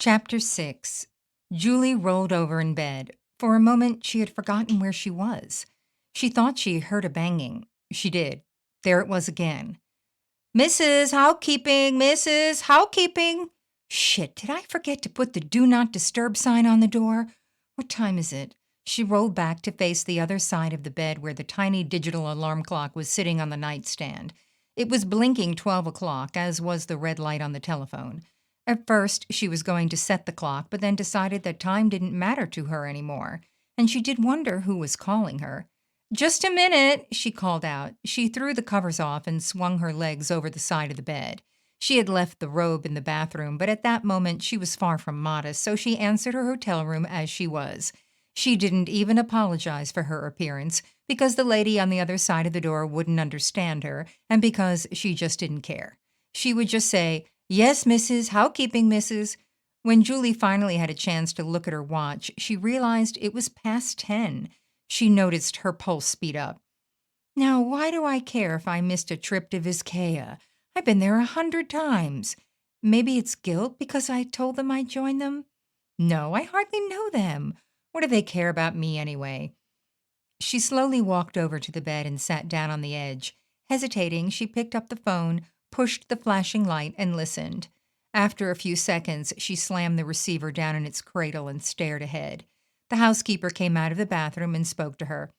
Chapter 6. Julie rolled over in bed. For a moment, she had forgotten where she was. She thought she heard a banging. She did. There it was again. Mrs. Housekeeping, Mrs. Housekeeping. Shit, did I forget to put the do not disturb sign on the door? What time is it? She rolled back to face the other side of the bed where the tiny digital alarm clock was sitting on the nightstand. It was blinking 12 o'clock, as was the red light on the telephone. At first, she was going to set the clock, but then decided that time didn't matter to her anymore, and she did wonder who was calling her. Just a minute, she called out. She threw the covers off and swung her legs over the side of the bed. She had left the robe in the bathroom, but at that moment she was far from modest, so she answered her hotel room as she was. She didn't even apologize for her appearance, because the lady on the other side of the door wouldn't understand her, and because she just didn't care. She would just say, "Yes, Mrs. Housekeeping, Mrs." When Julie finally had a chance to look at her watch, she realized it was past 10. She noticed her pulse speed up. Now, why do I care if I missed a trip to Vizcaya? I've been there 100 times. Maybe it's guilt because I told them I'd join them? No, I hardly know them. What do they care about me anyway? She slowly walked over to the bed and sat down on the edge. Hesitating, she picked up the phone, pushed the flashing light, and listened. After a few seconds, she slammed the receiver down in its cradle and stared ahead. The housekeeper came out of the bathroom and spoke to her.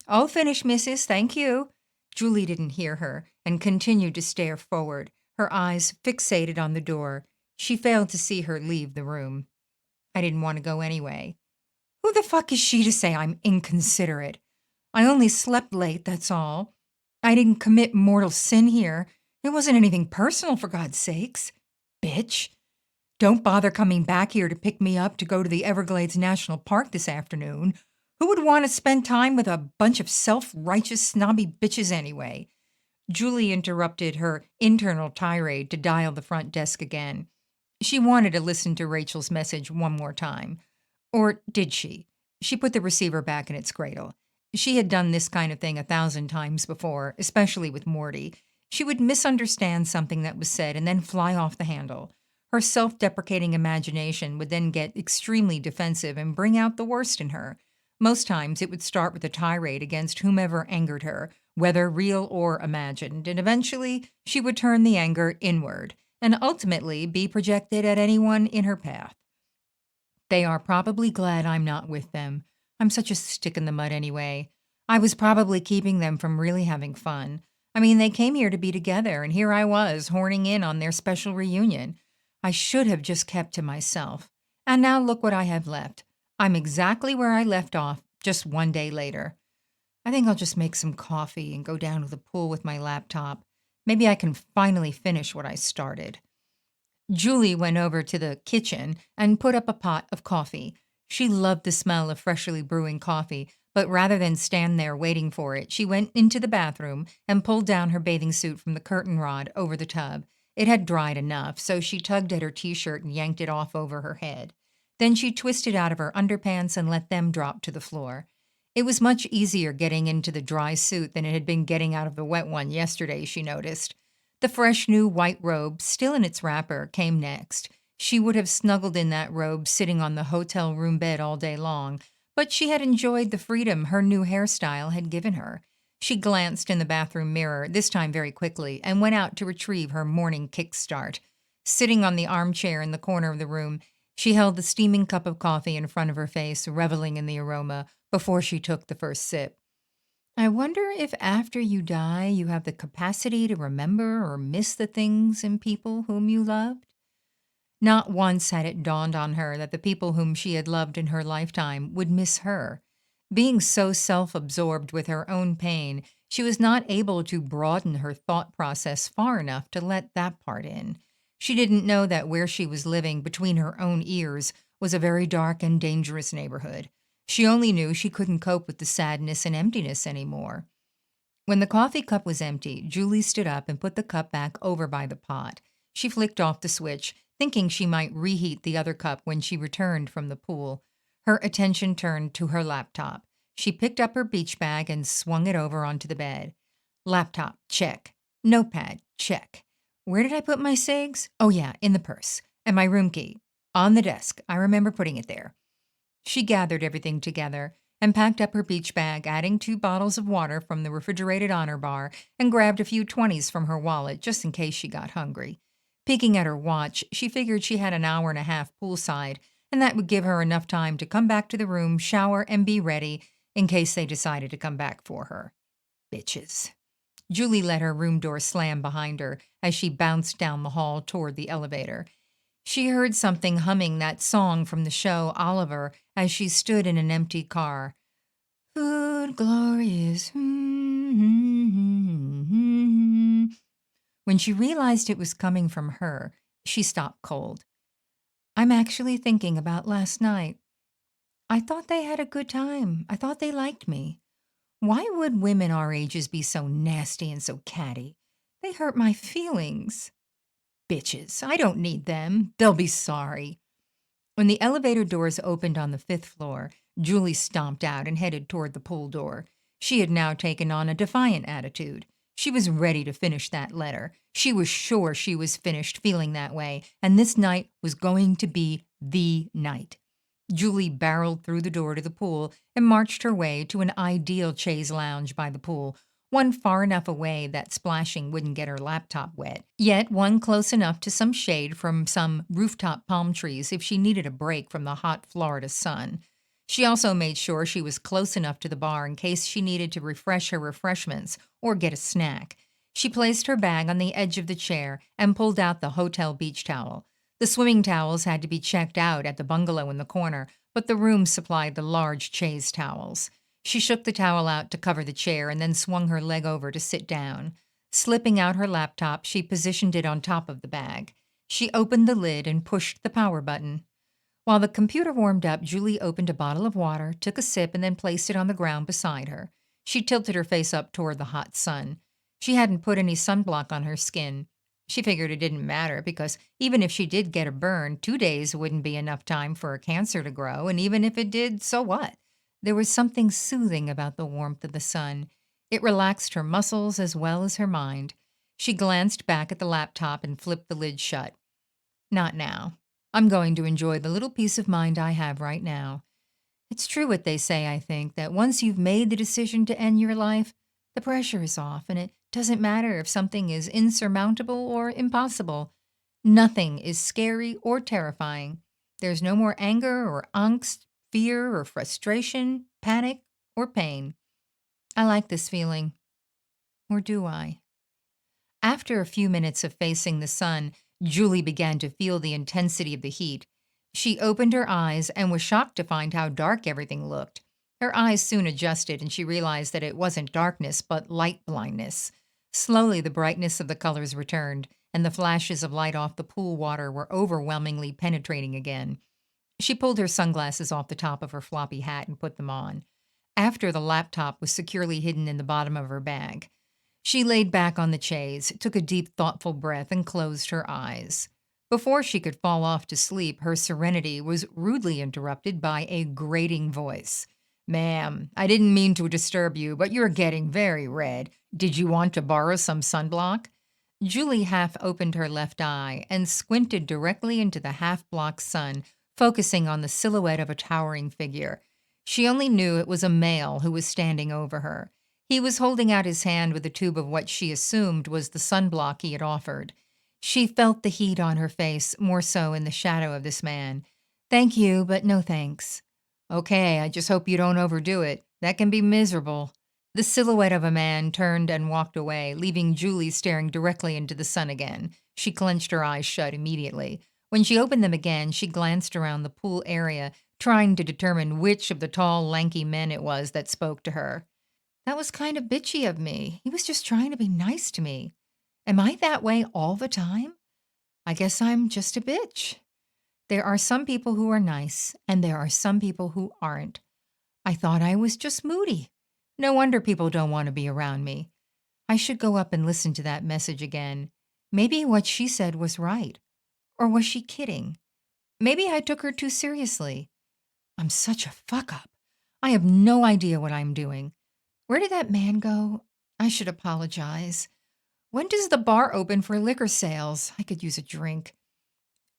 "All finished, missus, thank you." Julie didn't hear her and continued to stare forward, her eyes fixated on the door. She failed to see her leave the room. I didn't want to go anyway. Who the fuck is she to say I'm inconsiderate? I only slept late, that's all. I didn't commit mortal sin here. It wasn't anything personal, for God's sakes. Bitch. Don't bother coming back here to pick me up to go to the Everglades National Park this afternoon. Who would want to spend time with a bunch of self-righteous, snobby bitches anyway? Julie interrupted her internal tirade to dial the front desk again. She wanted to listen to Rachel's message one more time. Or did she? She put the receiver back in its cradle. She had done this kind of thing 1,000 times before, especially with Morty. She would misunderstand something that was said and then fly off the handle. Her self-deprecating imagination would then get extremely defensive and bring out the worst in her. Most times it would start with a tirade against whomever angered her, whether real or imagined, and eventually she would turn the anger inward and ultimately be projected at anyone in her path. They are probably glad I'm not with them. I'm such a stick in the mud anyway. I was probably keeping them from really having fun. I mean, they came here to be together, and here I was, horning in on their special reunion. I should have just kept to myself. And now look what I have left. I'm exactly where I left off, just one day later. I think I'll just make some coffee and go down to the pool with my laptop. Maybe I can finally finish what I started. Julie went over to the kitchen and put up a pot of coffee. She loved the smell of freshly brewing coffee, but rather than stand there waiting for it, she went into the bathroom and pulled down her bathing suit from the curtain rod over the tub. It had dried enough, so she tugged at her t-shirt and yanked it off over her head. Then she twisted out of her underpants and let them drop to the floor. It was much easier getting into the dry suit than it had been getting out of the wet one yesterday, she noticed. The fresh new white robe, still in its wrapper, came next. She would have snuggled in that robe sitting on the hotel room bed all day long, but she had enjoyed the freedom her new hairstyle had given her. She glanced in the bathroom mirror, this time very quickly, and went out to retrieve her morning kickstart. Sitting on the armchair in the corner of the room, she held the steaming cup of coffee in front of her face, reveling in the aroma, before she took the first sip. I wonder if after you die, you have the capacity to remember or miss the things and people whom you loved? Not once had it dawned on her that the people whom she had loved in her lifetime would miss her. Being so self-absorbed with her own pain, she was not able to broaden her thought process far enough to let that part in. She didn't know that where she was living between her own ears was a very dark and dangerous neighborhood. She only knew she couldn't cope with the sadness and emptiness anymore. When the coffee cup was empty, Julie stood up and put the cup back over by the pot. She flicked off the switch, thinking she might reheat the other cup when she returned from the pool. Her attention turned to her laptop. She picked up her beach bag and swung it over onto the bed. Laptop, check. Notepad, check. Where did I put my cigs? Oh yeah, in the purse. And my room key. On the desk. I remember putting it there. She gathered everything together and packed up her beach bag, adding 2 bottles of water from the refrigerated honor bar, and grabbed a few 20s from her wallet just in case she got hungry. Peeking at her watch, she figured she had an hour and a half poolside, and that would give her enough time to come back to the room, shower, and be ready in case they decided to come back for her. Bitches. Julie let her room door slam behind her as she bounced down the hall toward the elevator. She heard something humming that song from the show Oliver as she stood in an empty car. Food glorious. When she realized it was coming from her, she stopped cold. I'm actually thinking about last night. I thought they had a good time. I thought they liked me. Why would women our ages be so nasty and so catty? They hurt my feelings. Bitches. I don't need them. They'll be sorry. When the elevator doors opened on the 5th floor, Julie stomped out and headed toward the pool door. She had now taken on a defiant attitude. She was ready to finish that letter. She was sure she was finished feeling that way, and this night was going to be the night. Julie barreled through the door to the pool and marched her way to an ideal chaise lounge by the pool, one far enough away that splashing wouldn't get her laptop wet, yet one close enough to some shade from some rooftop palm trees if she needed a break from the hot Florida sun. She also made sure she was close enough to the bar in case she needed to refresh her refreshments or get a snack. She placed her bag on the edge of the chair and pulled out the hotel beach towel. The swimming towels had to be checked out at the bungalow in the corner, but the room supplied the large chaise towels. She shook the towel out to cover the chair and then swung her leg over to sit down. Slipping out her laptop, she positioned it on top of the bag. She opened the lid and pushed the power button. While the computer warmed up, Julie opened a bottle of water, took a sip, and then placed it on the ground beside her. She tilted her face up toward the hot sun. She hadn't put any sunblock on her skin. She figured it didn't matter because even if she did get a burn, 2 days wouldn't be enough time for a cancer to grow, and even if it did, so what? There was something soothing about the warmth of the sun. It relaxed her muscles as well as her mind. She glanced back at the laptop and flipped the lid shut. Not now. I'm going to enjoy the little peace of mind I have right now. It's true what they say, I think, that once you've made the decision to end your life, the pressure is off, and it doesn't matter if something is insurmountable or impossible. Nothing is scary or terrifying. There's no more anger or angst, fear or frustration, panic or pain. I like this feeling. Or do I? After a few minutes of facing the sun, Julie began to feel the intensity of the heat. She opened her eyes and was shocked to find how dark everything looked. Her eyes soon adjusted and she realized that it wasn't darkness but light blindness. Slowly the brightness of the colors returned, and the flashes of light off the pool water were overwhelmingly penetrating again. She pulled her sunglasses off the top of her floppy hat and put them on. After the laptop was securely hidden in the bottom of her bag, she laid back on the chaise, took a deep, thoughtful breath, and closed her eyes. Before she could fall off to sleep, her serenity was rudely interrupted by a grating voice. Ma'am, I didn't mean to disturb you, but you're getting very red. Did you want to borrow some sunblock? Julie half opened her left eye and squinted directly into the half-block sun, focusing on the silhouette of a towering figure. She only knew it was a male who was standing over her. He was holding out his hand with a tube of what she assumed was the sunblock he had offered. She felt the heat on her face, more so in the shadow of this man. Thank you, but no thanks. Okay, I just hope you don't overdo it. That can be miserable. The silhouette of a man turned and walked away, leaving Julie staring directly into the sun again. She clenched her eyes shut immediately. When she opened them again, she glanced around the pool area, trying to determine which of the tall, lanky men it was that spoke to her. That was kind of bitchy of me. He was just trying to be nice to me. Am I that way all the time? I guess I'm just a bitch. There are some people who are nice, and there are some people who aren't. I thought I was just moody. No wonder people don't want to be around me. I should go up and listen to that message again. Maybe what she said was right. Or was she kidding? Maybe I took her too seriously. I'm such a fuck-up. I have no idea what I'm doing. Where did that man go? I should apologize. When does the bar open for liquor sales? I could use a drink.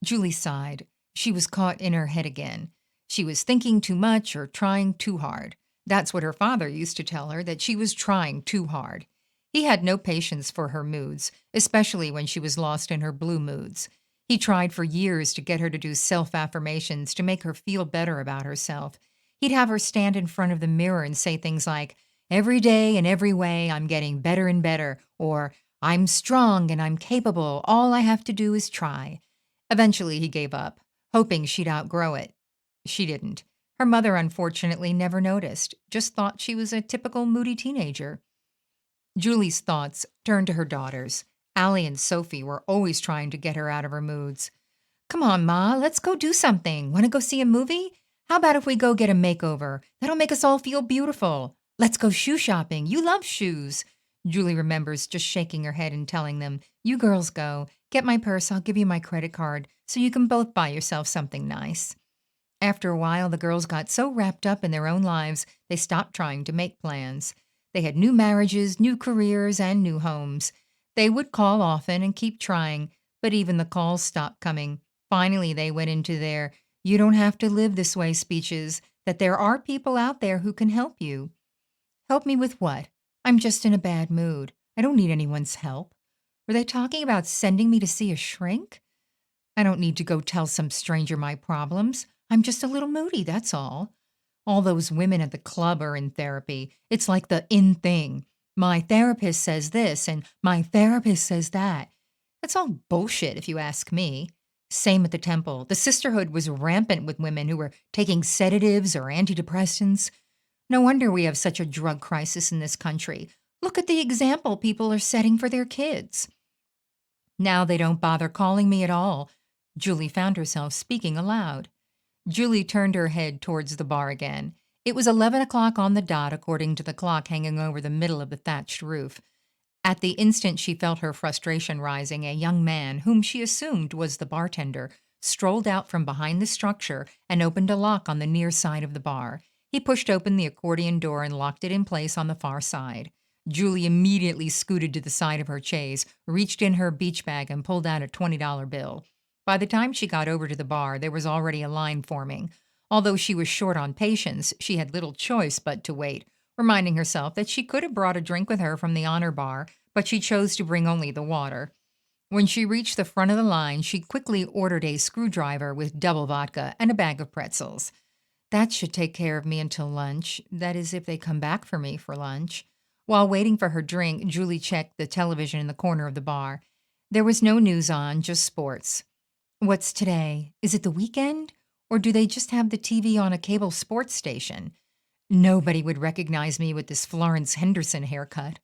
Julie sighed. She was caught in her head again. She was thinking too much or trying too hard. That's what her father used to tell her, that she was trying too hard. He had no patience for her moods, especially when she was lost in her blue moods. He tried for years to get her to do self affirmations to make her feel better about herself. He'd have her stand in front of the mirror and say things like, "Every day in every way, I'm getting better and better," or "I'm strong and I'm capable. All I have to do is try." Eventually, he gave up, hoping she'd outgrow it. She didn't. Her mother, unfortunately, never noticed, just thought she was a typical moody teenager. Julie's thoughts turned to her daughters. Allie and Sophie were always trying to get her out of her moods. "Come on, Ma, let's go do something. Want to go see a movie? How about if we go get a makeover? That'll make us all feel beautiful. Let's go shoe shopping. You love shoes." Julie remembers just shaking her head and telling them, "You girls go. Get my purse. I'll give you my credit card so you can both buy yourself something nice." After a while, the girls got so wrapped up in their own lives, they stopped trying to make plans. They had new marriages, new careers, and new homes. They would call often and keep trying, but even the calls stopped coming. Finally, they went into their "you don't have to live this way" speeches, that there are people out there who can help you. Help me with what? I'm just in a bad mood. I don't need anyone's help. Were they talking about sending me to see a shrink? I don't need to go tell some stranger my problems. I'm just a little moody, that's all. All those women at the club are in therapy. It's like the in thing. My therapist says this and my therapist says that. That's all bullshit, if you ask me. Same at the temple. The sisterhood was rampant with women who were taking sedatives or antidepressants. No wonder we have such a drug crisis in this country. Look at the example people are setting for their kids. Now they don't bother calling me at all. Julie found herself speaking aloud. Julie turned her head towards the bar again. It was 11 o'clock on the dot, according to the clock hanging over the middle of the thatched roof. At the instant she felt her frustration rising, a young man, whom she assumed was the bartender, strolled out from behind the structure and opened a lock on the near side of the bar. He pushed open the accordion door and locked it in place on the far side. Julie immediately scooted to the side of her chaise, reached in her beach bag, and pulled out a $20 bill. By the time she got over to the bar, there was already a line forming. Although she was short on patience, she had little choice but to wait, reminding herself that she could have brought a drink with her from the honor bar, but she chose to bring only the water. When she reached the front of the line, she quickly ordered a screwdriver with double vodka and a bag of pretzels. That should take care of me until lunch. That is, if they come back for me for lunch. While waiting for her drink, Julie checked the television in the corner of the bar. There was no news on, just sports. What's today? Is it the weekend? Or do they just have the TV on a cable sports station? Nobody would recognize me with this Florence Henderson haircut.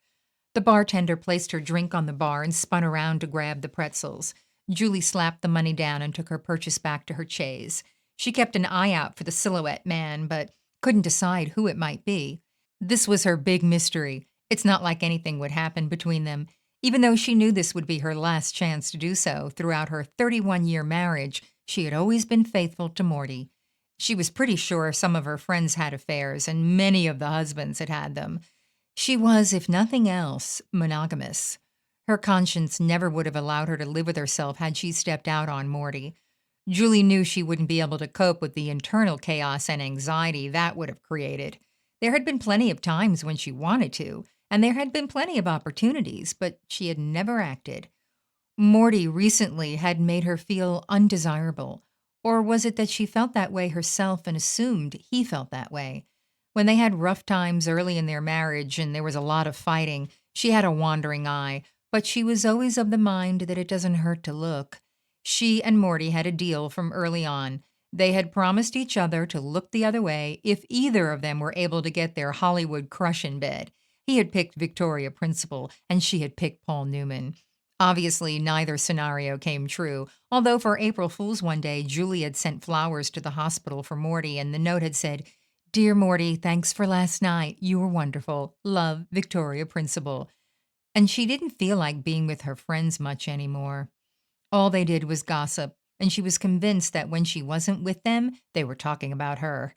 The bartender placed her drink on the bar and spun around to grab the pretzels. Julie slapped the money down and took her purchase back to her chaise. She kept an eye out for the silhouette man, but couldn't decide who it might be. This was her big mystery. It's not like anything would happen between them. Even though she knew this would be her last chance to do so, throughout her 31-year marriage, she had always been faithful to Morty. She was pretty sure some of her friends had affairs, and many of the husbands had had them. She was, if nothing else, monogamous. Her conscience never would have allowed her to live with herself had she stepped out on Morty. Julie knew she wouldn't be able to cope with the internal chaos and anxiety that would have created. There had been plenty of times when she wanted to, and there had been plenty of opportunities, but she had never acted. Morty recently had made her feel undesirable. Or was it that she felt that way herself and assumed he felt that way? When they had rough times early in their marriage and there was a lot of fighting, she had a wandering eye, but she was always of the mind that it doesn't hurt to look. She and Morty had a deal from early on. They had promised each other to look the other way if either of them were able to get their Hollywood crush in bed. He had picked Victoria Principal, and she had picked Paul Newman. Obviously, neither scenario came true, although for April Fool's one day, Julie had sent flowers to the hospital for Morty, and the note had said, "Dear Morty, thanks for last night. You were wonderful. Love, Victoria Principal." And she didn't feel like being with her friends much anymore. All they did was gossip, and she was convinced that when she wasn't with them, they were talking about her.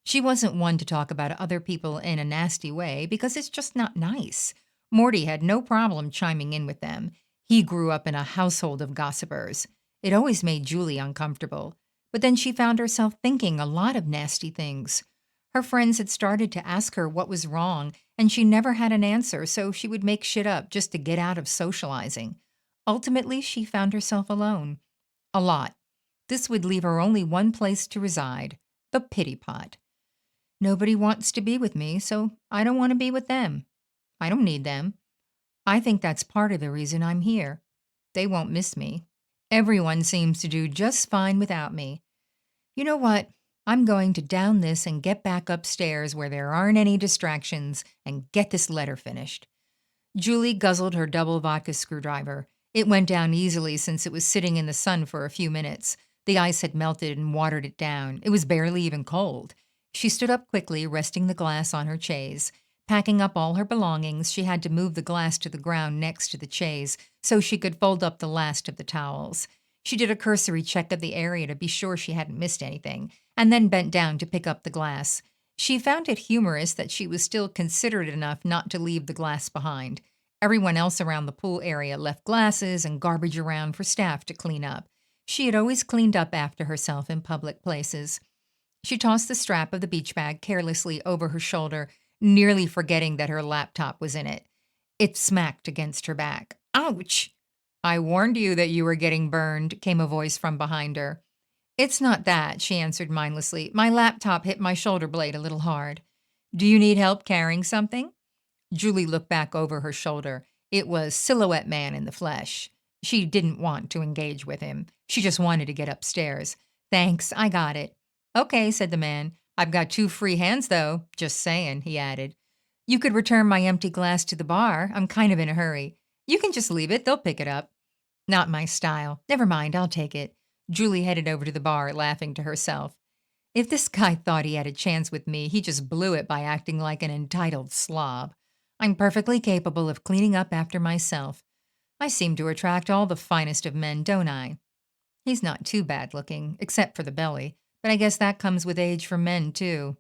She wasn't one to talk about other people in a nasty way because it's just not nice. Morty had no problem chiming in with them. He grew up in a household of gossipers. It always made Julie uncomfortable. But then she found herself thinking a lot of nasty things. Her friends had started to ask her what was wrong, and she never had an answer, so she would make shit up just to get out of socializing. Ultimately, she found herself alone. A lot. This would leave her only one place to reside: the pity pot. Nobody wants to be with me, so I don't want to be with them. I don't need them. I think that's part of the reason I'm here. They won't miss me. Everyone seems to do just fine without me. You know what? I'm going to down this and get back upstairs where there aren't any distractions and get this letter finished. Julie guzzled her double vodka screwdriver. It went down easily since it was sitting in the sun for a few minutes. The ice had melted and watered it down. It was barely even cold. She stood up quickly, resting the glass on her chaise. Packing up all her belongings, she had to move the glass to the ground next to the chaise so she could fold up the last of the towels. She did a cursory check of the area to be sure she hadn't missed anything, and then bent down to pick up the glass. She found it humorous that she was still considerate enough not to leave the glass behind. Everyone else around the pool area left glasses and garbage around for staff to clean up. She had always cleaned up after herself in public places. She tossed the strap of the beach bag carelessly over her shoulder, nearly forgetting that her laptop was in it. It smacked against her back. Ouch! I warned you that you were getting burned, came a voice from behind her. It's not that, she answered mindlessly. My laptop hit my shoulder blade a little hard. Do you need help carrying something? Julie looked back over her shoulder. It was Silhouette Man in the flesh. She didn't want to engage with him. She just wanted to get upstairs. Thanks, I got it. Okay, said the man. I've got 2 free hands, though. Just saying, he added. You could return my empty glass to the bar. I'm kind of in a hurry. You can just leave it. They'll pick it up. Not my style. Never mind, I'll take it. Julie headed over to the bar, laughing to herself. If this guy thought he had a chance with me, he just blew it by acting like an entitled slob. I'm perfectly capable of cleaning up after myself. I seem to attract all the finest of men, don't I? He's not too bad looking, except for the belly, but I guess that comes with age for men, too.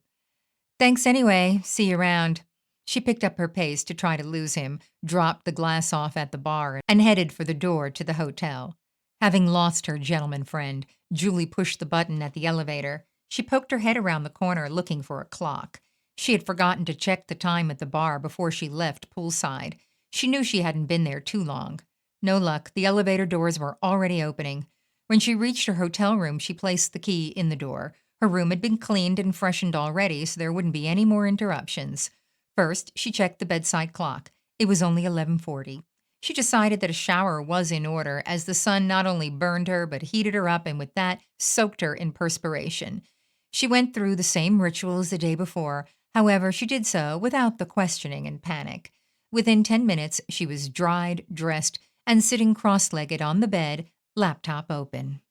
Thanks anyway. See you around. She picked up her pace to try to lose him, dropped the glass off at the bar, and headed for the door to the hotel. Having lost her gentleman friend, Julie pushed the button at the elevator. She poked her head around the corner looking for a clock. She had forgotten to check the time at the bar before she left poolside. She knew she hadn't been there too long. No luck, the elevator doors were already opening. When she reached her hotel room, she placed the key in the door. Her room had been cleaned and freshened already, so there wouldn't be any more interruptions. First, she checked the bedside clock. It was only 11:40. She decided that a shower was in order, as the sun not only burned her, but heated her up and with that, soaked her in perspiration. She went through the same ritual as the day before. However, she did so without the questioning and panic. Within 10 minutes, she was dried, dressed, and sitting cross-legged on the bed, laptop open.